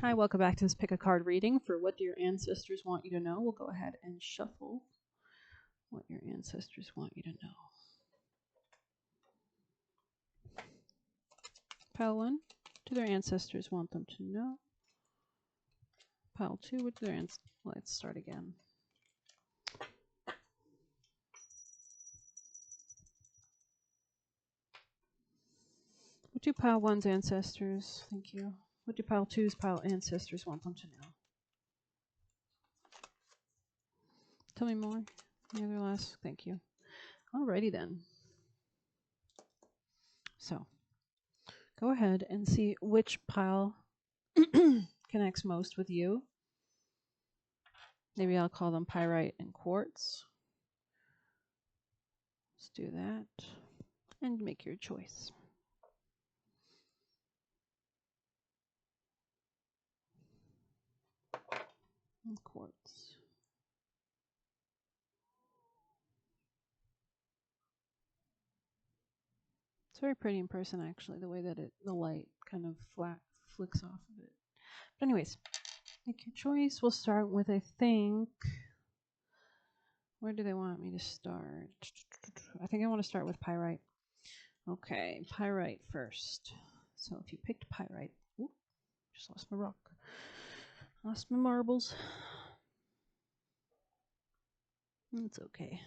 Hi, welcome back to this pick a card reading for what do your ancestors want you to know. We'll go ahead and shuffle what your ancestors want you to know. Pile 1, do their ancestors want them to know? Pile 2, what do their ancestors... Let's start again. What do pile 1's ancestors... Thank you. What do pile 2's ancestors want them to know? Tell me more. Any other last... Thank you. Alrighty then. So, go ahead and see which pile connects most with you. Maybe I'll call them Pyrite and Quartz. Let's do that. And make your choice. And Quartz. It's very pretty in person, actually, the way that the light kind of flicks off of it. But anyways, make your choice. We'll start with, I think, where do they want me to start? I think I want to start with Pyrite. Okay, Pyrite first. So if you picked Pyrite, ooh, just lost my rock. Lost my marbles. It's okay.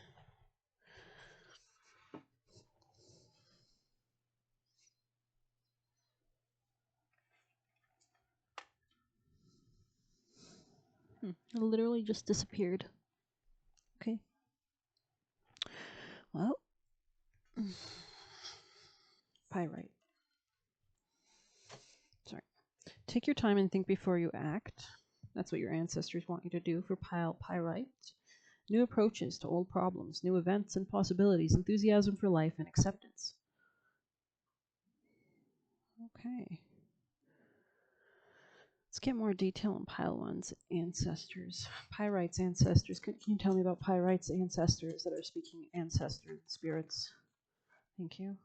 It literally just disappeared. Okay. Well, Pyrite. Sorry. Take your time and think before you act. That's what your ancestors want you to do for Pyrite. New approaches to old problems, new events and possibilities, enthusiasm for life and acceptance. Okay. Let's get more detail on Pile 1's ancestors. Pyrite's ancestors. Can you tell me about Pyrite's ancestors that are speaking ancestor spirits? Thank you.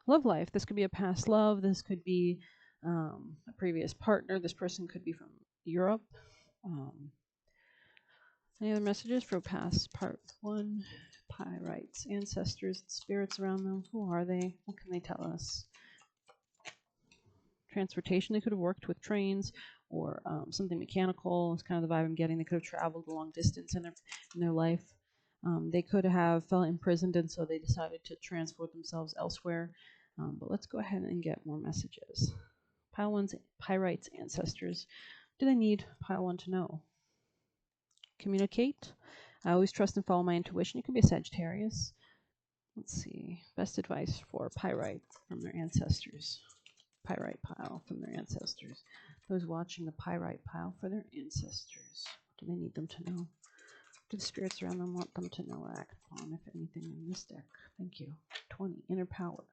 Love life. This could be a past love. This could be a previous partner. This person could be from Europe. Any other messages for past part 1? Pyrite's ancestors and spirits around them. Who are they? What can they tell us? Transportation. They could have worked with trains or something mechanical. It's kind of the vibe I'm getting. They could have traveled a long distance in their life. They could have felt imprisoned, and so they decided to transport themselves elsewhere. But let's go ahead and get more messages. Pile 1's Pyrite's ancestors. Do they need Pile 1 to know? Communicate. I always trust and follow my intuition. It could be a Sagittarius. Let's see. Best advice for Pyrite from their ancestors. Pyrite pile from their ancestors. Those watching the Pyrite pile for their ancestors. What do they need them to know? What do the spirits around them want them to know or act upon, if anything, in this deck? Thank you. 20. Inner power.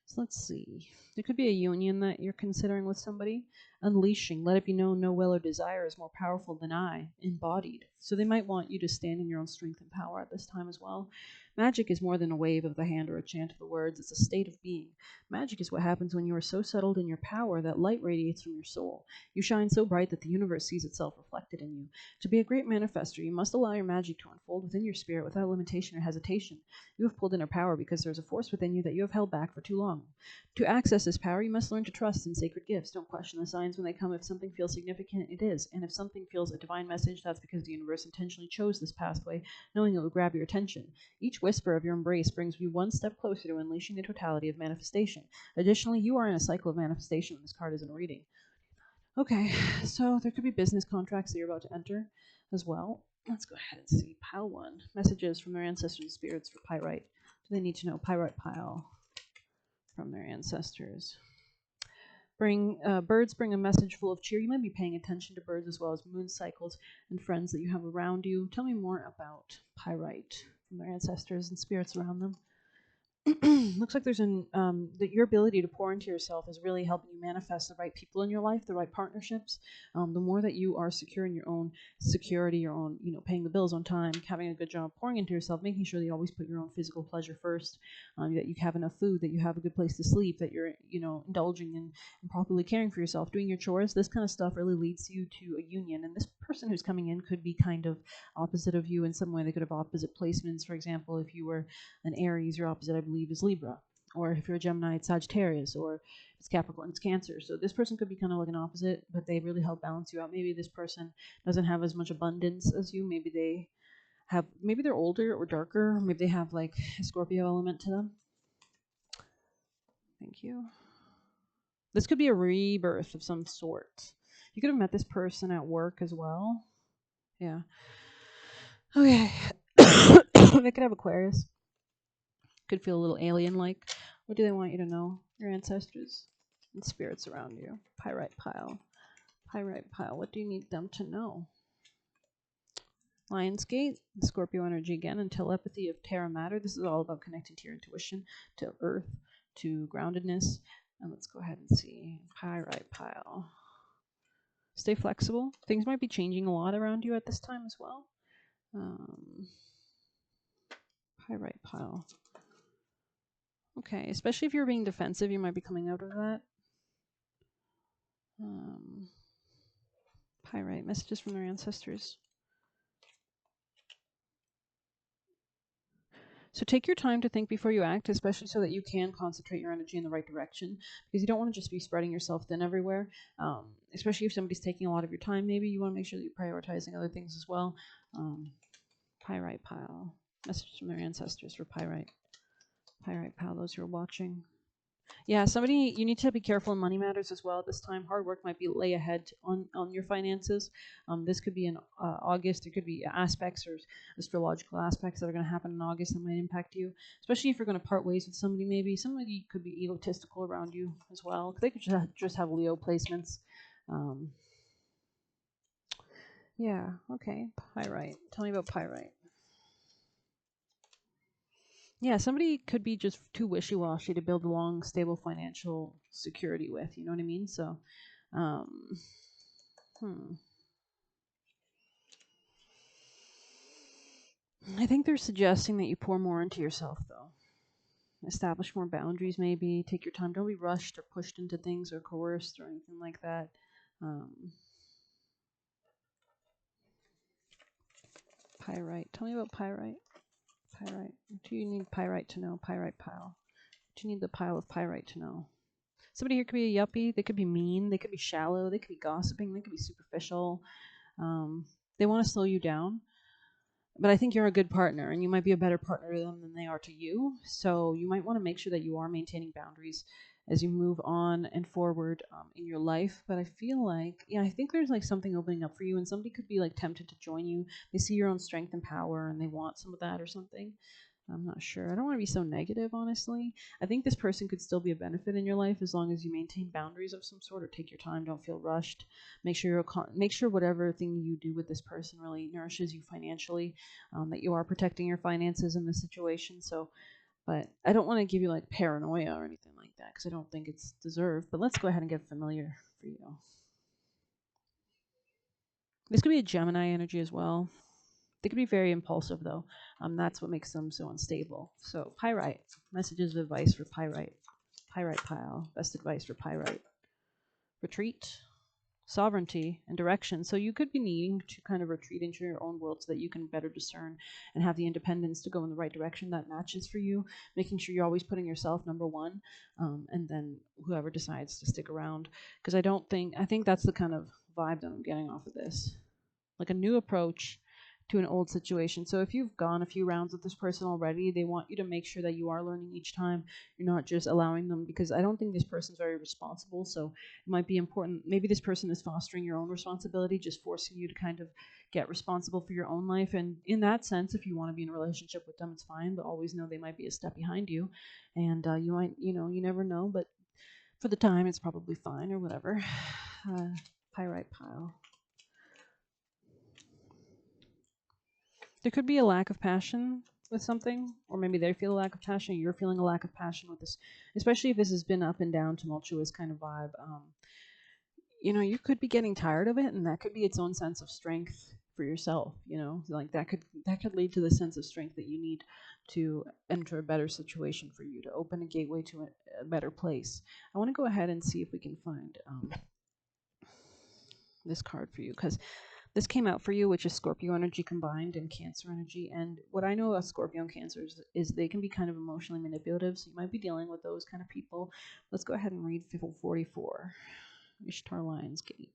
So let's see. There could be a union that you're considering with somebody. Unleashing. Let it be known no will or desire is more powerful than I. Embodied. So they might want you to stand in your own strength and power at this time as well. Magic is more than a wave of the hand or a chant of the words. It's a state of being. Magic is what happens when you are so settled in your power that light radiates from your soul. You shine so bright that the universe sees itself reflected in you. To be a great manifestor, you must allow your magic to unfold within your spirit without limitation or hesitation. You have pulled inner power because there is a force within you that you have held back for too long. To access this power, you must learn to trust in sacred gifts. Don't question the signs when they come. If something feels significant, it is. And if something feels a divine message, that's because the universe intentionally chose this pathway, knowing it would grab your attention. Each whisper of your embrace brings you one step closer to unleashing the totality of manifestation. Additionally, you are in a cycle of manifestation when this card is in a reading. Okay, so there could be business contracts that you're about to enter as well. Let's go ahead and see. Pile 1. Messages from their ancestors and spirits for Pyrite. Do they need to know? Pyrite pile from their ancestors. Birds bring a message full of cheer. You might be paying attention to birds as well as moon cycles and friends that you have around you. Tell me more about Pyrite from their ancestors and spirits around them. looks like there's that your ability to pour into yourself is really helping you manifest the right people in your life, the right partnerships. The more that you are secure in your own security, your own, paying the bills on time, having a good job, pouring into yourself, making sure that you always put your own physical pleasure first, that you have enough food, that you have a good place to sleep, that you're, indulging in and properly caring for yourself, doing your chores. This kind of stuff really leads you to a union. And this person who's coming in could be kind of opposite of you in some way. They could have opposite placements. For example, if you were an Aries, your opposite, I believe, is Libra. Or if you're a Gemini, it's Sagittarius. Or if it's Capricorn, it's Cancer. So this person could be kind of like an opposite, but they really help balance you out. Maybe this person doesn't have as much abundance as you. Maybe they're older or darker. Maybe they have like a Scorpio element to them. Thank you. This could be a rebirth of some sort. You could have met this person at work as well. Yeah. Okay. They could have Aquarius. Could feel a little alien-like. What do they want you to know? Your ancestors and spirits around you. Pyrite pile. Pyrite pile. What do you need them to know? Lionsgate, Scorpio energy again, and telepathy of Terra Matter. This is all about connecting to your intuition, to earth, to groundedness. And let's go ahead and see. Pyrite pile. Stay flexible. Things might be changing a lot around you at this time as well. Pyrite pile. Okay, especially if you're being defensive, you might be coming out of that. Pyrite, messages from their ancestors. So take your time to think before you act, especially so that you can concentrate your energy in the right direction, because you don't want to just be spreading yourself thin everywhere, especially if somebody's taking a lot of your time. Maybe you want to make sure that you're prioritizing other things as well. Pyrite pile. Messages from their ancestors for Pyrite. Pyrite pile, those who are watching. Yeah, you need to be careful in money matters as well at this time. Hard work might be lay ahead on your finances. This could be in August. There could be aspects or astrological aspects that are going to happen in August that might impact you, especially if you're going to part ways with somebody. Maybe somebody could be egotistical around you as well. They could just have Leo placements. Yeah, okay. Pyrite. Tell me about Pyrite. Yeah, somebody could be just too wishy-washy to build a long, stable financial security with. You know what I mean? So, I think they're suggesting that you pour more into yourself, though. Establish more boundaries, maybe. Take your time. Don't be rushed or pushed into things or coerced or anything like that. Pyrite. Tell me about Pyrite. Pyrite. What do you need Pyrite to know? Pyrite pile. What do you need the pile of Pyrite to know? Somebody here could be a yuppie. They could be mean. They could be shallow. They could be gossiping. They could be superficial. They want to slow you down. But I think you're a good partner, and you might be a better partner to them than they are to you. So you might want to make sure that you are maintaining boundaries as you move on and forward in your life. But I feel like, I think there's like something opening up for you, and somebody could be like tempted to join you. They see your own strength and power, and they want some of that or something. I'm not sure. I don't want to be so negative, honestly. I think this person could still be a benefit in your life as long as you maintain boundaries of some sort or take your time. Don't feel rushed. Make sure whatever thing you do with this person really nourishes you financially. That you are protecting your finances in this situation. So, but I don't want to give you like paranoia or anything like that because I don't think it's deserved. But let's go ahead and get familiar for you. This could be a Gemini energy as well. They could be very impulsive, though. That's what makes them so unstable. So, Pyrite. Messages of advice for Pyrite. Pyrite pile. Best advice for Pyrite. Retreat. Sovereignty and direction. So you could be needing to kind of retreat into your own world so that you can better discern and have the independence to go in the right direction that matches for you, making sure you're always putting yourself number one, and then whoever decides to stick around. Because I think that's the kind of vibe that I'm getting off of this. Like a new approach to an old situation. So if you've gone a few rounds with this person already, they want you to make sure that you are learning each time. You're not just allowing them, because I don't think this person's very responsible. So it might be important. Maybe this person is fostering your own responsibility, just forcing you to kind of get responsible for your own life. And in that sense, if you want to be in a relationship with them, it's fine. But always know they might be a step behind you. And you might, you never know. But for the time, it's probably fine or whatever. Pyrite pile. There could be a lack of passion with something, or maybe they feel a lack of passion, or you're feeling a lack of passion with this, especially if this has been up and down, tumultuous kind of vibe. You could be getting tired of it, and that could be its own sense of strength for yourself. Like that could lead to the sense of strength that you need to enter a better situation for you to open a gateway to a better place. I want to go ahead and see if we can find this card for you, because this came out for you, which is Scorpio energy combined and Cancer energy. And what I know about Scorpio and Cancer is they can be kind of emotionally manipulative, so you might be dealing with those kind of people. Let's go ahead and read 44. Ishtar Lion's Gate.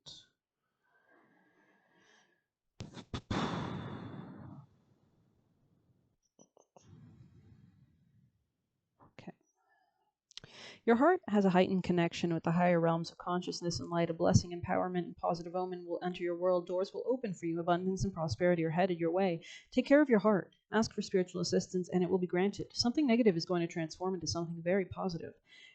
Okay. Your heart has a heightened connection with the higher realms of consciousness and light. A blessing, empowerment, and positive omen will enter your world. Doors will open for you. Abundance and prosperity are headed your way. Take care of your heart. Ask for spiritual assistance, and it will be granted. Something negative is going to transform into something very positive.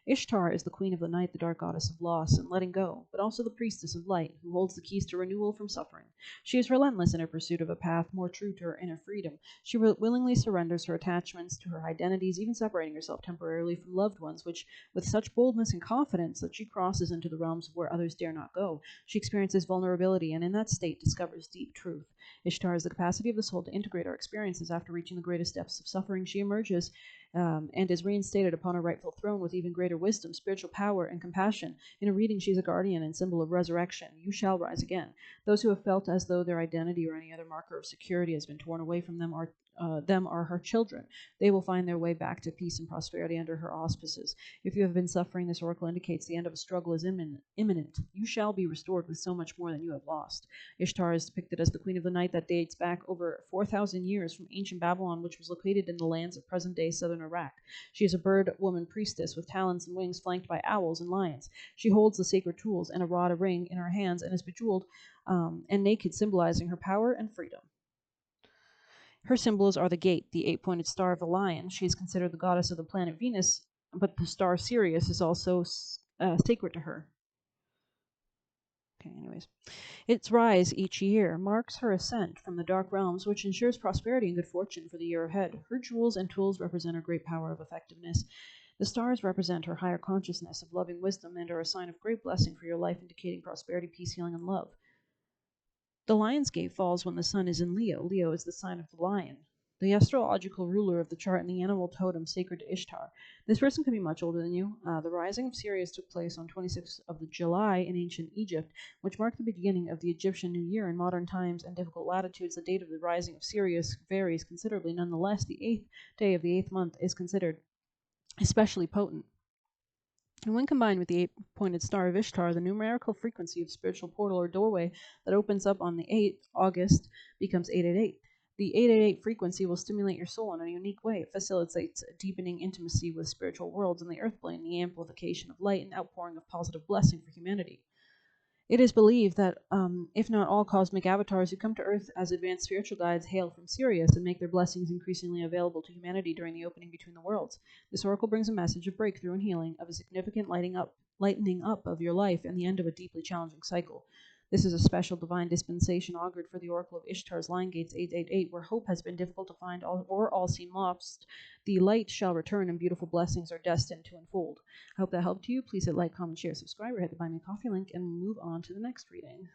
Ishtar is the queen of the night, the dark goddess of loss and letting go, but also the priestess of light, who holds the keys to renewal from suffering. She is relentless in her pursuit of a path more true to her inner freedom. She willingly surrenders her attachments to her identities, even separating herself temporarily from loved ones, which with such boldness and confidence that she crosses into the realms of where others dare not go. She experiences vulnerability, and in that state discovers deep truth. Ishtar is the capacity of the soul to integrate our experiences. After reaching the greatest depths of suffering, she emerges and is reinstated upon her rightful throne with even greater wisdom, spiritual power, and compassion. In a reading, she is a guardian and symbol of resurrection. You shall rise again. Those who have felt as though their identity or any other marker of security has been torn away from them are her children. They will find their way back to peace and prosperity under her auspices. If you have been suffering, this oracle indicates the end of a struggle is imminent. You shall be restored with so much more than you have lost. Ishtar is depicted as the queen of the night that dates back over 4,000 years from ancient Babylon, which was located in the lands of present-day southern Iraq. She is a bird woman priestess with talons and wings flanked by owls and lions. She holds the sacred tools and a rod, a ring in her hands, and is bejeweled and naked, symbolizing her power and freedom. Her symbols are the gate, the 8-pointed star of the lion. She is considered the goddess of the planet Venus, but the star Sirius is also sacred to her. Okay, anyways. Its rise each year marks her ascent from the dark realms, which ensures prosperity and good fortune for the year ahead. Her jewels and tools represent her great power of effectiveness. The stars represent her higher consciousness of loving wisdom and are a sign of great blessing for your life, indicating prosperity, peace, healing, and love. The lion's gate falls when the sun is in Leo. Leo is the sign of the lion, the astrological ruler of the chart and the animal totem sacred to Ishtar. This person could be much older than you. The rising of Sirius took place on 26th of July in ancient Egypt, which marked the beginning of the Egyptian New Year. In modern times and difficult latitudes, the date of the rising of Sirius varies considerably. Nonetheless, the 8th day of the 8th month is considered especially potent. And when combined with the 8-pointed star of Ishtar, the numerical frequency of spiritual portal or doorway that opens up on the 8th August becomes 888. The 888 frequency will stimulate your soul in a unique way. It facilitates a deepening intimacy with spiritual worlds and the earth plane, the amplification of light and outpouring of positive blessing for humanity. It is believed that, if not all cosmic avatars who come to Earth as advanced spiritual guides hail from Sirius and make their blessings increasingly available to humanity during the opening between the worlds. This oracle brings a message of breakthrough and healing, of a significant lightening up of your life, and the end of a deeply challenging cycle. This is a special divine dispensation augured for the oracle of Ishtar's Lion Gates 888, where hope has been difficult to find or all seem lost. The light shall return and beautiful blessings are destined to unfold. I hope that helped you. Please hit like, comment, share, subscribe, or hit the Buy Me a Coffee link, and we'll move on to the next reading.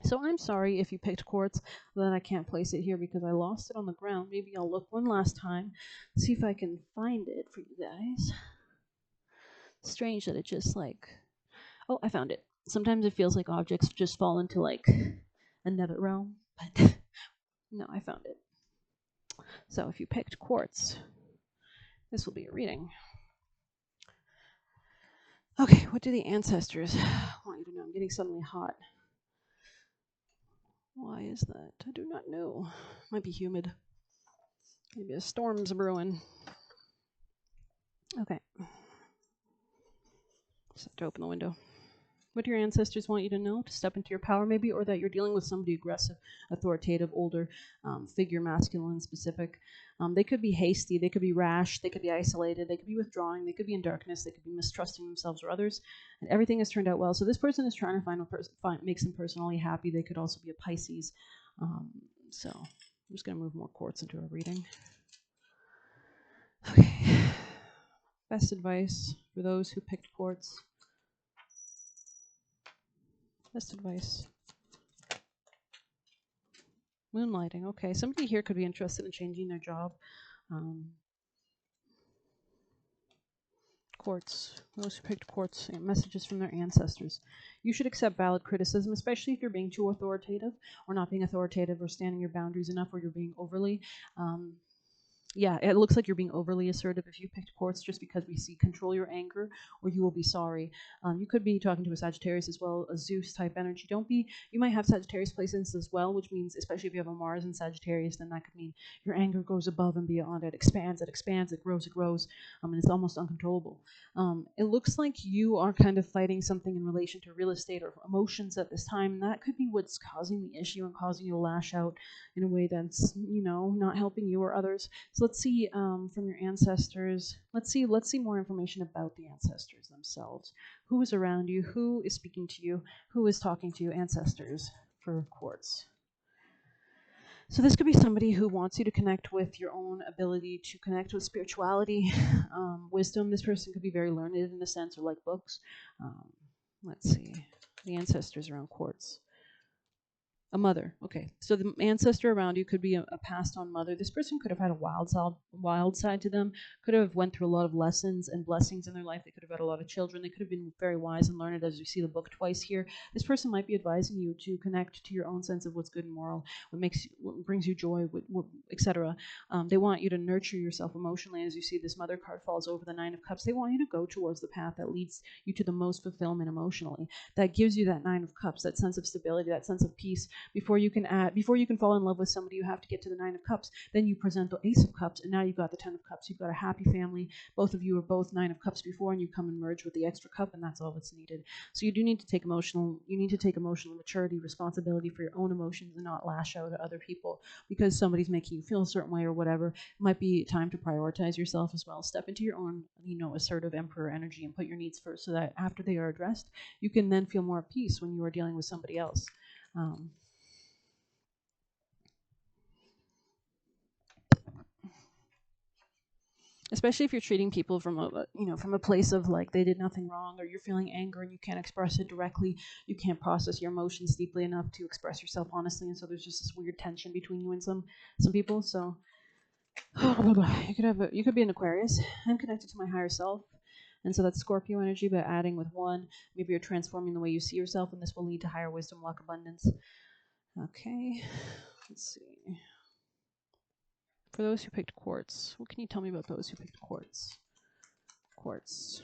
So I'm sorry if you picked Quartz, that I can't place it here because I lost it on the ground. Maybe I'll look one last time, see if I can find it for you guys. Strange that it just oh, I found it. Sometimes it feels like objects just fall into another realm, but no, I found it. So if you picked Quartz, this will be a reading. Okay, what do the ancestors want you to know? I'm getting suddenly hot. Why is that? I do not know. Might be humid. Maybe a storm's brewing. Okay. Just have to open the window. What do your ancestors want you to know? To step into your power, maybe, or that you're dealing with somebody aggressive, authoritative, older, figure, masculine, specific. They could be hasty, they could be rash, they could be isolated, they could be withdrawing, they could be in darkness, they could be mistrusting themselves or others, and everything has turned out well. So this person is trying to find what makes them personally happy. They could also be a Pisces. So I'm just going to move more quartz into our reading. Okay. Best advice for those who picked quartz. Best advice. Moonlighting. Okay. Somebody here could be interested in changing their job. Quartz. Those who picked quartz. Messages from their ancestors. You should accept valid criticism, especially if you're being too authoritative or not being authoritative or standing your boundaries enough, or you're being overly. Yeah, it looks like you're being overly assertive if you picked quartz, just because we see control your anger or you will be sorry. You could be talking to a Sagittarius as well, a Zeus type energy. Don't be, you might have Sagittarius placements as well, which means, especially if you have a Mars in Sagittarius, then that could mean your anger goes above and beyond. It expands, it grows, and it's almost uncontrollable. It looks like you are kind of fighting something in relation to real estate or emotions at this time, and that could be what's causing the issue and causing you to lash out in a way that's, not helping you or others. So let's see from your ancestors. Let's see more information about the ancestors themselves. Who is around you? Who is speaking to you? Who is talking to you? Ancestors for quartz. So this could be somebody who wants you to connect with your own ability to connect with spirituality, wisdom. This person could be very learned in a sense, or like books. Let's see. The ancestors around quartz. A mother. Okay. So the ancestor around you could be a passed on mother. This person could have had a wild side to them, could have went through a lot of lessons and blessings in their life. They could have had a lot of children. They could have been very wise and learned, as you see the book twice here. This person might be advising you to connect to your own sense of what's good and moral, what brings you joy, etc. They want you to nurture yourself emotionally. As you see, this mother card falls over the Nine of Cups. They want you to go towards the path that leads you to the most fulfillment emotionally, that gives you that Nine of Cups, that sense of stability, that sense of peace. Before you can fall in love with somebody, you have to get to the Nine of Cups. Then you present the Ace of Cups, and now you've got the Ten of Cups. You've got a happy family. Both of you are both Nine of Cups before, and you come and merge with the extra cup, and that's all that's needed. So you do need to take emotional maturity, responsibility for your own emotions, and not lash out at other people because somebody's making you feel a certain way or whatever. It might be time to prioritize yourself as well. Step into your own, assertive emperor energy and put your needs first, so that after they are addressed, you can then feel more at peace when you are dealing with somebody else. Especially if you're treating people from a place of like they did nothing wrong, or you're feeling anger and you can't express it directly, you can't process your emotions deeply enough to express yourself honestly, and so there's just this weird tension between you and some people. So you could be an Aquarius. I'm connected to my higher self, and so that's Scorpio energy, but adding with one, maybe you're transforming the way you see yourself, and this will lead to higher wisdom, luck, abundance. Okay, let's see. For those who picked quartz, what can you tell me about those who picked quartz? Quartz.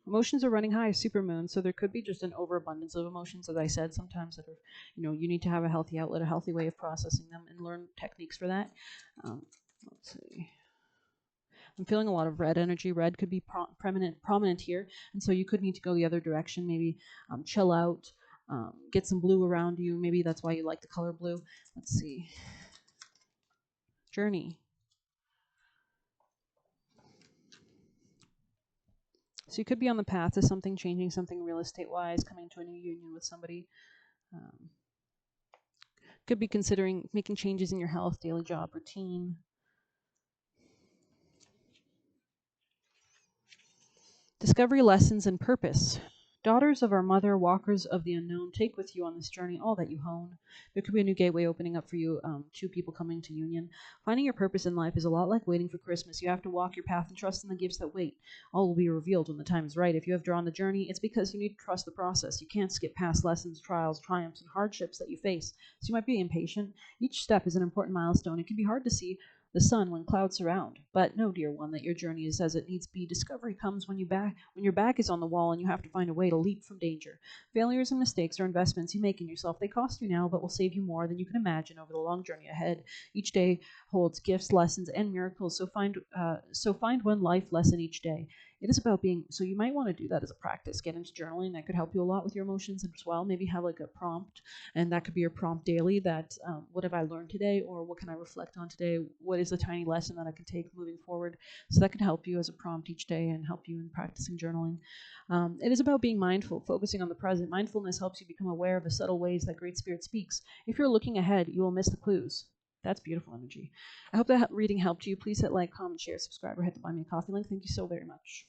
Emotions are running high, supermoon, so there could be just an overabundance of emotions, as I said, sometimes that are, you need to have a healthy outlet, a healthy way of processing them, and learn techniques for that. Let's see. I'm feeling a lot of red energy. Red could be prominent here, and so you could need to go the other direction, maybe chill out, get some blue around you. Maybe that's why you like the color blue. Let's see. Journey. So you could be on the path to something, changing something real estate-wise, coming to a new union with somebody. Could be considering making changes in your health, daily job, routine. Discovery lessons and purpose. Daughters of our mother, walkers of the unknown, take with you on this journey all that you hone. There could be a new gateway opening up for you, two people coming to union. Finding your purpose in life is a lot like waiting for Christmas. You have to walk your path and trust in the gifts that wait. All will be revealed when the time is right. If you have drawn the journey, it's because you need to trust the process. You can't skip past lessons, trials, triumphs, and hardships that you face. So you might be impatient. Each step is an important milestone. It can be hard to see the sun when clouds surround. But know, dear one, that your journey is as it needs to be. Discovery comes when your back is on the wall and you have to find a way to leap from danger. Failures and mistakes are investments you make in yourself. They cost you now, but will save you more than you can imagine over the long journey ahead. Each day holds gifts, lessons, and miracles. So find one life lesson each day. It is about being, so you might want to do that as a practice. Get into journaling. That could help you a lot with your emotions as well. Maybe have like a prompt, and that could be your prompt daily, that what have I learned today, or what can I reflect on today? What is a tiny lesson that I can take moving forward? So that can help you as a prompt each day and help you in practicing journaling. It is about being mindful, focusing on the present. Mindfulness helps you become aware of the subtle ways that Great Spirit speaks. If you're looking ahead, you will miss the clues. That's beautiful energy. I hope that reading helped you. Please hit like, comment, share, subscribe, or hit the Buy Me a Coffee link. Thank you so very much.